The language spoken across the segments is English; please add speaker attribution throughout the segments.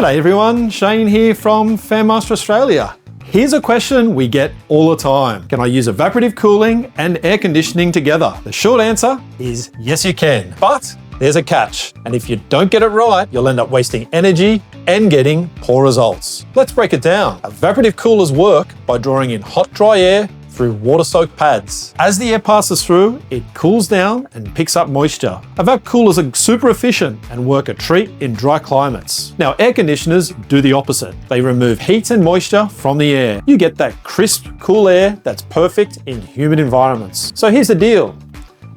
Speaker 1: G'day everyone, Shane here from Fanmaster Australia. Here's a question we get all the time. Can I use evaporative cooling and air conditioning together? The short answer is yes you can, but there's a catch. And if you don't get it right, you'll end up wasting energy and getting poor results. Let's break it down. Evaporative coolers work by drawing in hot, dry air through water-soaked pads. As the air passes through, it cools down and picks up moisture. Evap coolers are super efficient and work a treat in dry climates. Now, air conditioners do the opposite. They remove heat and moisture from the air. You get that crisp, cool air that's perfect in humid environments. So here's the deal.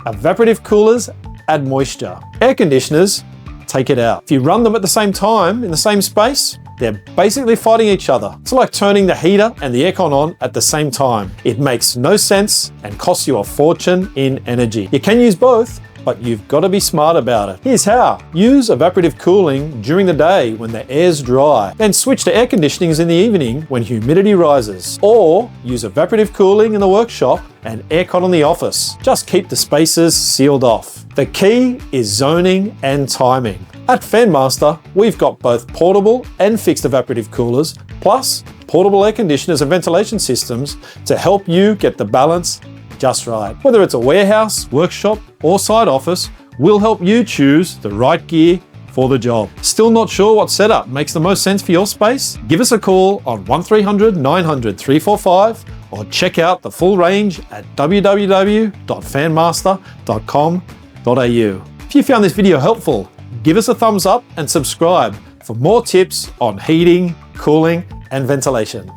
Speaker 1: Evaporative coolers add moisture. Air conditioners take it out. If you run them at the same time in the same space, they're basically fighting each other. It's like turning the heater and the aircon on at the same time. It makes no sense and costs you a fortune in energy. You can use both, but you've got to be smart about it. Here's how. Use evaporative cooling during the day when the air's dry, then switch to air conditioning in the evening when humidity rises. Or use evaporative cooling in the workshop and aircon in the office. Just keep the spaces sealed off. The key is zoning and timing. At Fanmaster, we've got both portable and fixed evaporative coolers, plus portable air conditioners and ventilation systems to help you get the balance just right. Whether it's a warehouse, workshop, or site office, we'll help you choose the right gear for the job. Still not sure what setup makes the most sense for your space? Give us a call on 1300 900 345 or check out the full range at www.fanmaster.com.au. If you found this video helpful, give us a thumbs up and subscribe for more tips on heating, cooling, and ventilation.